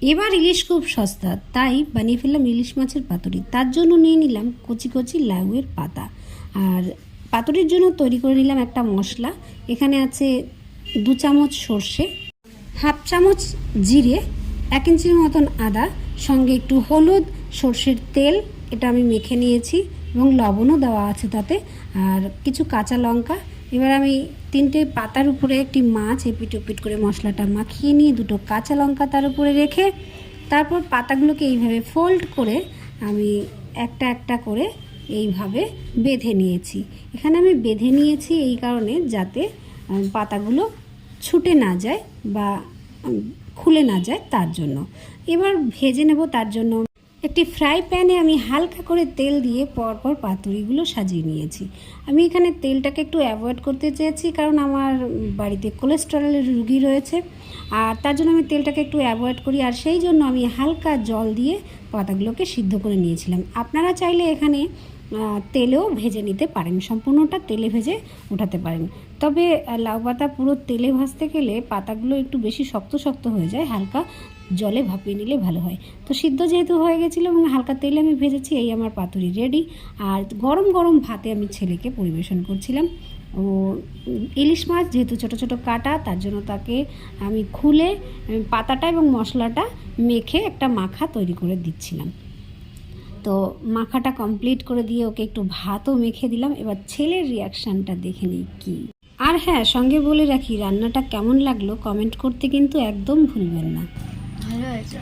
এবার ইলিশ খুব সস্তা, তাই বানিয়ে ফেললাম ইলিশ মাছের পাতুরি। তার জন্য নিয়ে নিলাম কচি কচি লাউয়ের পাতা, আর পাতুরির জন্য তৈরি করে নিলাম একটা মশলা। এখানে আছে 2 চামচ সর্ষে, হাফ চামচ জিরে, 1 ইঞ্চির মতন আদা, সঙ্গে একটু হলুদ, সর্ষের তেল, এটা আমি মেখে নিয়েছি এবং লবণও দেওয়া আছে তাতে, আর কিছু কাঁচা লঙ্কা। এবার আমি 3টে পাতার উপরে একটি মাছ এপিট ওপিট করে মশলাটা মাখিয়ে নিয়ে 2টো কাঁচা লঙ্কা তার উপরে রেখে তারপর পাতাগুলোকে এইভাবে ফোল্ড করে আমি একটা একটা করে এইভাবে বেঁধে নিয়েছি। এখানে আমি বেঁধে নিয়েছি এই কারণে যাতে পাতাগুলো ছুটে না যায় বা খুলে না যায় তার জন্য। এবার ভেজে নেব। তার জন্য একটি ফ্রাই প্যানে আমি হালকা করে তেল দিয়ে পরপর পাতুরিগুলো সাজিয়ে নিয়েছি। আমি এখানে তেলটাকে একটু অ্যাভয়েড করতে চেয়েছি, কারণ আমার বাড়িতে কোলেস্টেরলের রুগী রয়েছে, আর তার জন্য আমি তেলটাকে একটু অ্যাভয়েড করি, আর সেই জন্য আমি হালকা জল দিয়ে পাতাগুলোকে সিদ্ধ করে নিয়েছিলাম। আপনারা চাইলে এখানে তেলেও ভেজে নিতে পারেন, সম্পূর্ণটা তেলে ভেজে উঠাতে পারেন। তবে লাউ পাতা পুরো তেলে ভাজতে গেলে পাতাগুলো একটু বেশি শক্ত শক্ত হয়ে যায়, হালকা জলে ভাপিয়ে নিলে ভালো হয়। তো সিদ্ধ যেহেতু হয়ে গেছিলো এবং হালকা তেলে আমি ভেজেছি, এই আমার পাতুরি রেডি। আর গরম গরম ভাতে আমি ছেলেকে পরিবেশন করছিলাম। ও ইলিশ মাছ যেহেতু ছোটো ছোটো কাটা, তার জন্য তাকে আমি খুলে পাতাটা এবং মশলাটা মেখে একটা মাখা তৈরি করে দিচ্ছিলাম। তো মাখাটা কমপ্লিট করে দিয়ে ওকে একটু ভাতও মেখে দিলাম। এবার ছেলের রিয়াকশানটা দেখে নিই কী। আর হ্যাঁ, সঙ্গে বলে রাখি, রান্নাটা কেমন লাগলো কমেন্ট করতে কিন্তু একদম ভুলবেন না। ভালো হয়েছে।